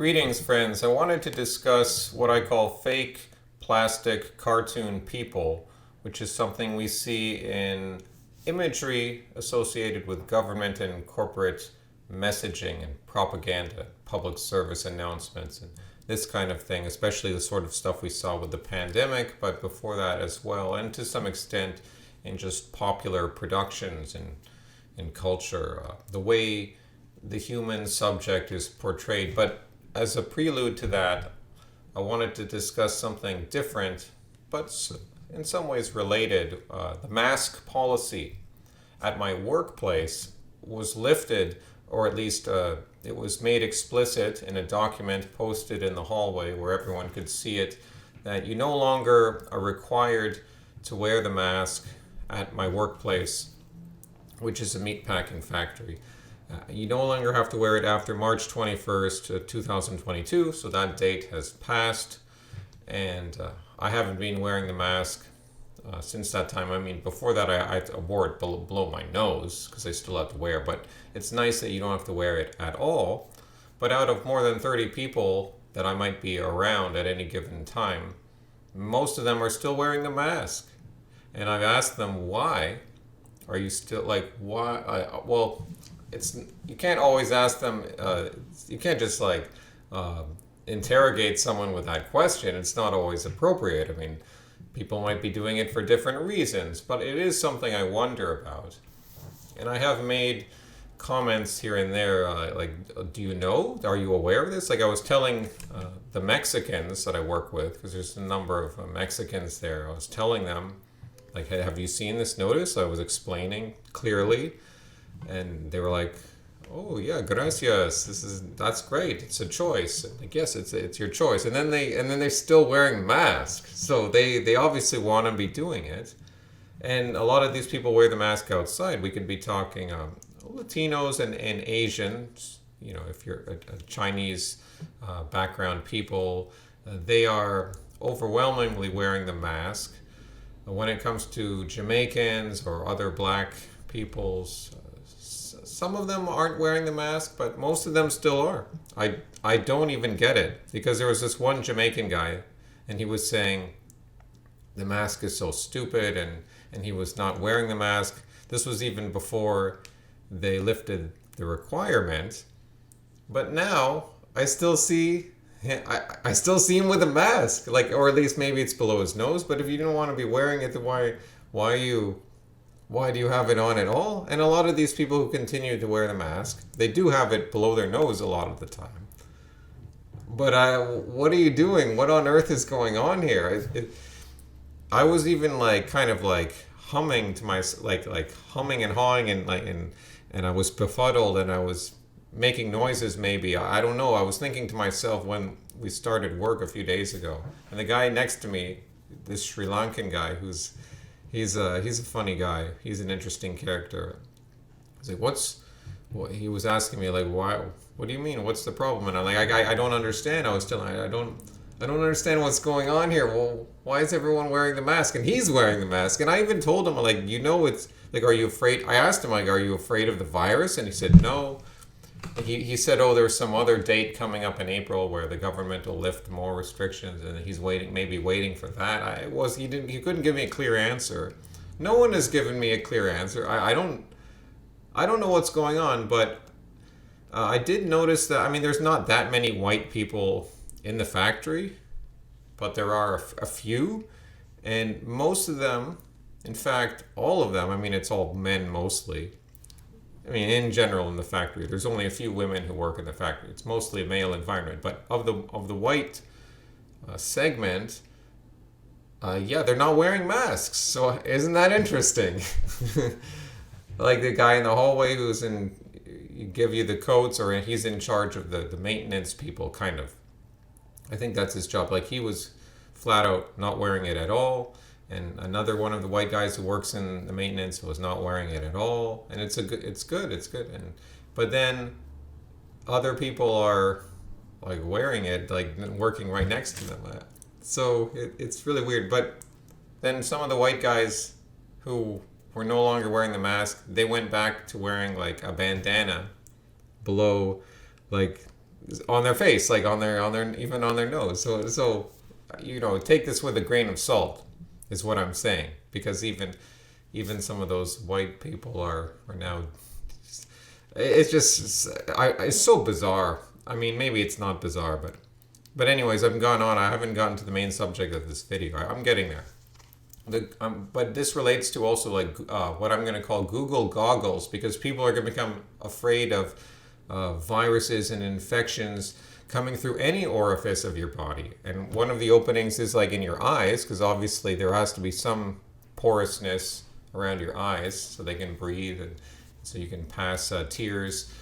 Greetings, friends. I wanted to discuss what I call fake plastic cartoon people, which is something we see in imagery associated with government and corporate messaging and propaganda, public service announcements, and this kind of thing, especially the sort of stuff we saw with the pandemic, but before that as well, and to some extent in just popular productions and in culture, the way the human subject is portrayed. But as a prelude to that, I wanted to discuss something different, but in some ways related. The mask policy at my workplace was lifted, or at least it was made explicit in a document posted in the hallway where everyone could see it, that you no longer are required to wear the mask at my workplace, which is a meatpacking factory. You no longer have to wear it after March 21st, 2022, so that date has passed, and I haven't been wearing the mask since that time. I mean, before that I wore it below my nose, because I still have to wear it, but it's nice that you don't have to wear it at all. But out of more than 30 people that I might be around at any given time, most of them are still wearing the mask. And I've asked them, why are you still, like, why? Well, it's, you can't always ask them, you can't just interrogate someone with that question. It's not always appropriate. I mean, people might be doing it for different reasons, but it is something I wonder about. And I have made comments here and there, do you know? Are you aware of this? Like I was telling the Mexicans that I work with, because there's a number of Mexicans there, I was telling them, like, hey, have you seen this notice? I was explaining clearly. And they were like, "Oh yeah, gracias. That's great. It's a choice." Like, yes, it's your choice. And then they're still wearing masks. So they obviously want to be doing it. And a lot of these people wear the mask outside. We could be talking Latinos and Asians. You know, if you're a Chinese background people, they are overwhelmingly wearing the mask. When it comes to Jamaicans or other black peoples, some of them aren't wearing the mask, but most of them still are. I don't even get it, because there was this one Jamaican guy, and he was saying the mask is so stupid, and he was not wearing the mask. This was even before they lifted the requirement. But now I still see him with a mask, like, or at least maybe it's below his nose. But if you don't want to be wearing it, then why do you have it on at all? And a lot of these people who continue to wear the mask, they do have it below their nose a lot of the time. But what are you doing? What on earth is going on here? I was even humming to my humming and hawing and I was befuddled and I was making noises. Maybe I don't know. I was thinking to myself when we started work a few days ago, and the guy next to me, this Sri Lankan guy He's a funny guy. He's an interesting character. He's like, he was asking me, like, why? What do you mean? What's the problem? And I'm like, I don't understand. I don't understand what's going on here. Well, why is everyone wearing the mask? And he's wearing the mask. And I even told him, like, it's like, are you afraid? I asked him, like, are you afraid of the virus? And he said no. He said, oh, there's some other date coming up in April where the government will lift more restrictions, and he's waiting for that. He couldn't give me a clear answer. No one has given me a clear answer. I don't know what's going on, but I did notice that, I mean, there's not that many white people in the factory, but there are a few, and most of them, in fact, all of them, I mean, it's all men mostly. I mean, in general, in the factory, there's only a few women who work in the factory. It's mostly a male environment. But of the white segment, they're not wearing masks. So isn't that interesting? Like the guy in the hallway you give you the coats, or he's in charge of the maintenance people, kind of. I think that's his job. Like, he was flat out not wearing it at all. And another one of the white guys who works in the maintenance was not wearing it at all. And it's good. But then other people are like wearing it, like working right next to them. So it's really weird. But then some of the white guys who were no longer wearing the mask, they went back to wearing like a bandana below, like on their face, like even on their nose. So take this with a grain of salt, is what I'm saying, because even some of those white people are now. It's just it's so bizarre. I mean, maybe it's not bizarre, but anyways, I've gone on. I haven't gotten to the main subject of this video. I'm getting there. But this relates to also like what I'm going to call Google goggles, because people are going to become afraid of viruses and infections coming through any orifice of your body. And one of the openings is like in your eyes, because obviously there has to be some porousness around your eyes so they can breathe and so you can pass tears.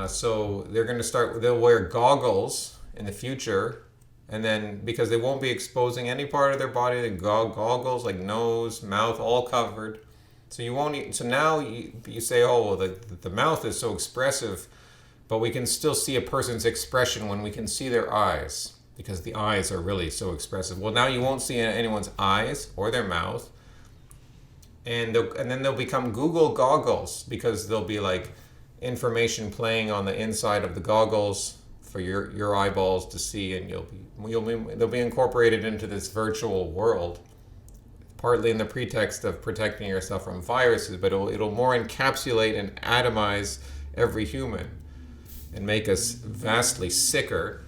So they'll wear goggles in the future. And then, because they won't be exposing any part of their body, the goggles like nose, mouth, all covered. So you won't. So now you say, oh, well, the mouth is so expressive, but we can still see a person's expression when we can see their eyes, because the eyes are really so expressive. Well, now you won't see anyone's eyes or their mouth, and then they'll become Google goggles, because there'll be like information playing on the inside of the goggles for your eyeballs to see, and they'll be incorporated into this virtual world, partly in the pretext of protecting yourself from viruses, but it'll more encapsulate and atomize every human and make us vastly sicker.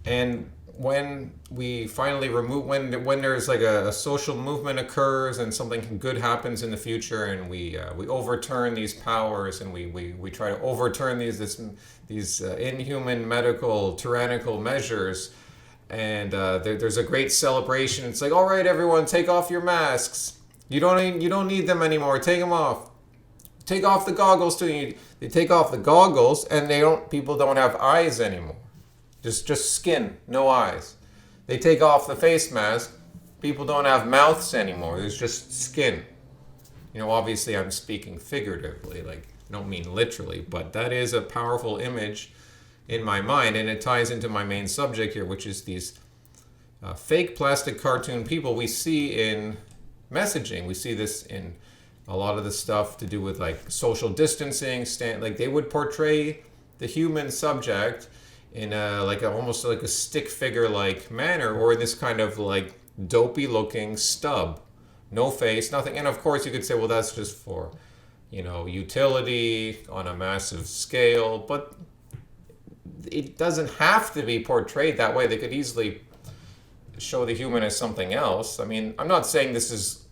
And when we finally remove, when there's like a social movement occurs and something good happens in the future, and we overturn these powers, and we try to overturn these inhuman medical tyrannical measures, and there's a great celebration. It's like, all right, everyone, take off your masks. You don't need them anymore. Take them off. Take off the goggles too. They take off the goggles, and people don't have eyes anymore. Just skin, no eyes. They take off the face mask. People don't have mouths anymore. There's just skin. Obviously I'm speaking figuratively, like I don't mean literally, but that is a powerful image in my mind, and it ties into my main subject here, which is these fake plastic cartoon people we see in messaging. We see this in a lot of the stuff to do with like social distancing, like they would portray the human subject in almost like a stick figure like manner, or this kind of like dopey looking stub, no face, nothing. And of course you could say, well, that's just for utility on a massive scale, but it doesn't have to be portrayed that way. They could easily show the human as something else. I mean, I'm not saying this is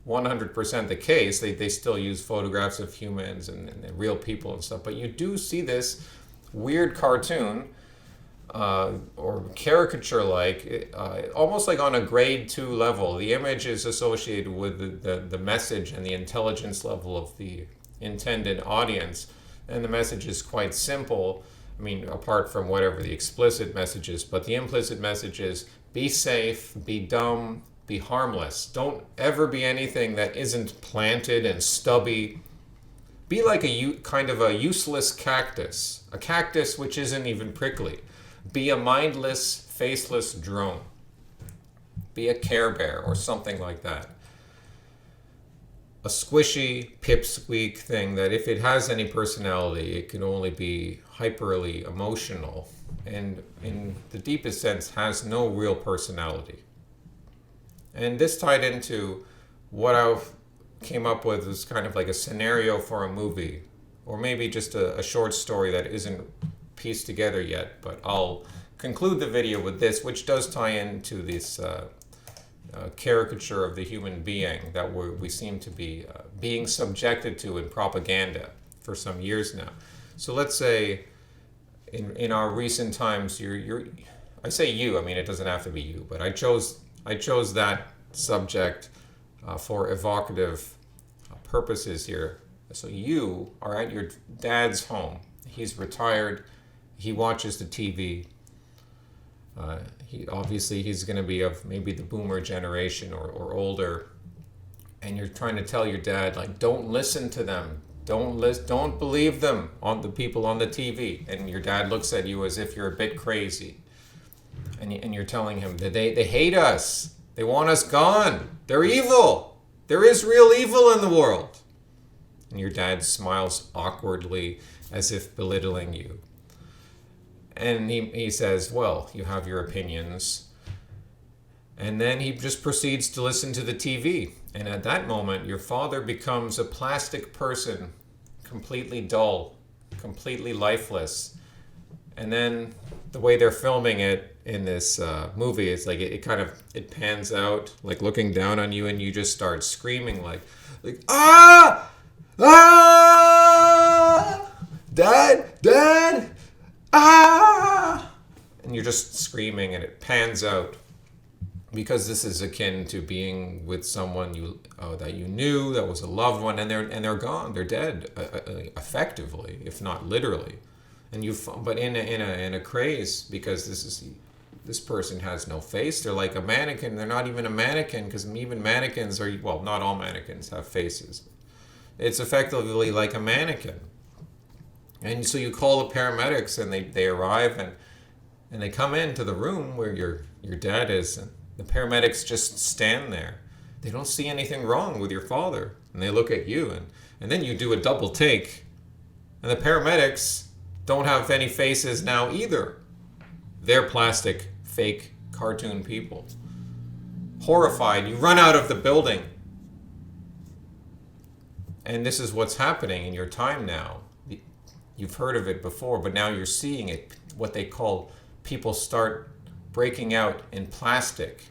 100% the case. They still use photographs of humans and real people and stuff, but you do see this weird cartoon or caricature like almost like on a grade 2 level. The image is associated with the message and the intelligence level of the intended audience, and the message is quite simple. I mean, apart from whatever the explicit message is, but the implicit message is be safe, be dumb, be harmless. Don't ever be anything that isn't planted and stubby. Be like kind of a useless cactus, a cactus which isn't even prickly. Be a mindless, faceless drone. Be a Care Bear or something like that. A squishy, pipsqueak thing that if it has any personality, it can only be hyperly emotional, and in the deepest sense has no real personality. And this tied into what I've came up with as kind of like a scenario for a movie, or maybe just a short story that isn't pieced together yet, but I'll conclude the video with this, which does tie into this caricature of the human being that we seem to be being subjected to in propaganda for some years now. So let's say in our recent times, I say you, I mean it doesn't have to be you, but I chose that subject for evocative purposes here. So you are at your dad's home. He's retired. He watches the TV. He's going to be of maybe the boomer generation or older, and you're trying to tell your dad, like, don't listen to them. Don't believe them, on the people on the TV. And your dad looks at you as if you're a bit crazy. And you're telling him that they hate us. They want us gone. They're evil. There is real evil in the world. And your dad smiles awkwardly as if belittling you. And he says, well, you have your opinions. And then he just proceeds to listen to the TV. And at that moment, your father becomes a plastic person, completely dull, completely lifeless. And then the way they're filming it in this movie, it's like it pans out, like looking down on you, and you just start screaming like ah, ah, dad, ah, and you're just screaming, and it pans out because this is akin to being with someone that you knew, that was a loved one, and they're gone, they're dead, effectively, if not literally. And but in a craze, because this person has no face. They're like a mannequin. They're not even a mannequin, because even mannequins are, well, not all mannequins have faces. It's effectively like a mannequin. And so you call the paramedics, and they arrive, and they come into the room where your dad is, and the paramedics just stand there. They don't see anything wrong with your father, and they look at you, and then you do a double take, and the paramedics don't have any faces now either. They're plastic, fake, cartoon people. Horrified, you run out of the building. And this is what's happening in your time now. You've heard of it before, but now you're seeing it, what they call people start breaking out in plastic.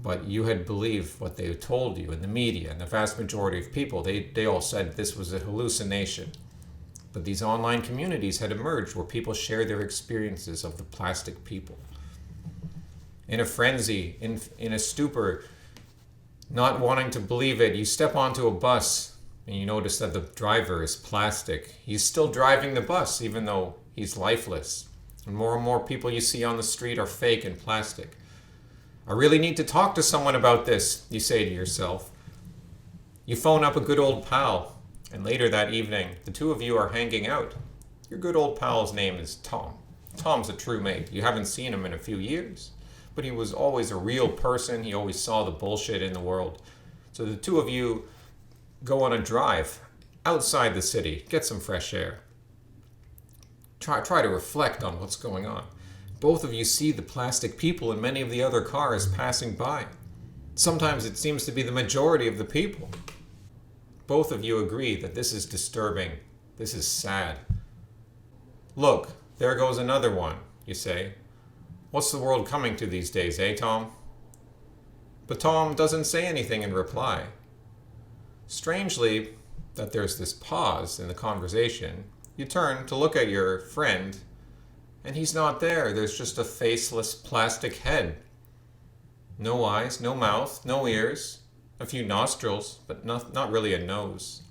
But you had believed what they told you in the media, and the vast majority of people, they all said this was a hallucination. But these online communities had emerged where people share their experiences of the plastic people. In a frenzy, in a stupor, not wanting to believe it, you step onto a bus and you notice that the driver is plastic. He's still driving the bus even though he's lifeless. And more people you see on the street are fake and plastic. I really need to talk to someone about this, you say to yourself. You phone up a good old pal. And later that evening, the two of you are hanging out. Your good old pal's name is Tom. Tom's a true mate. You haven't seen him in a few years, but he was always a real person. He always saw the bullshit in the world. So the two of you go on a drive outside the city, get some fresh air. Try to reflect on what's going on. Both of you see the plastic people in many of the other cars passing by. Sometimes it seems to be the majority of the people. Both of you agree that this is disturbing. This is sad. Look, there goes another one, you say. What's the world coming to these days, eh, Tom? But Tom doesn't say anything in reply. Strangely, that there's this pause in the conversation. You turn to look at your friend, and he's not there. There's just a faceless plastic head. No eyes, no mouth, no ears. A few nostrils, but not really a nose.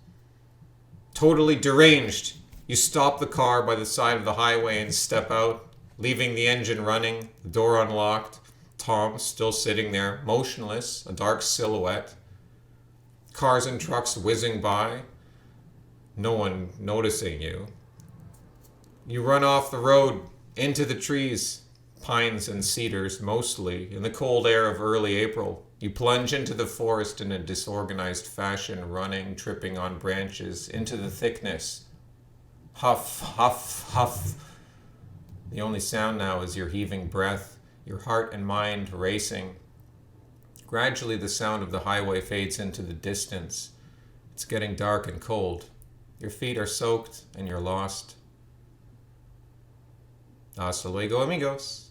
Totally deranged, you stop the car by the side of the highway and step out, leaving the engine running, the door unlocked. Tom still sitting there, motionless, a dark silhouette. Cars and trucks whizzing by, no one noticing you. You run off the road, into the trees, pines and cedars mostly, in the cold air of early April. You plunge into the forest in a disorganized fashion, running, tripping on branches, into the thickness. Huff, huff, huff. The only sound now is your heaving breath, your heart and mind racing. Gradually the sound of the highway fades into the distance. It's getting dark and cold. Your feet are soaked and you're lost. Hasta luego, amigos.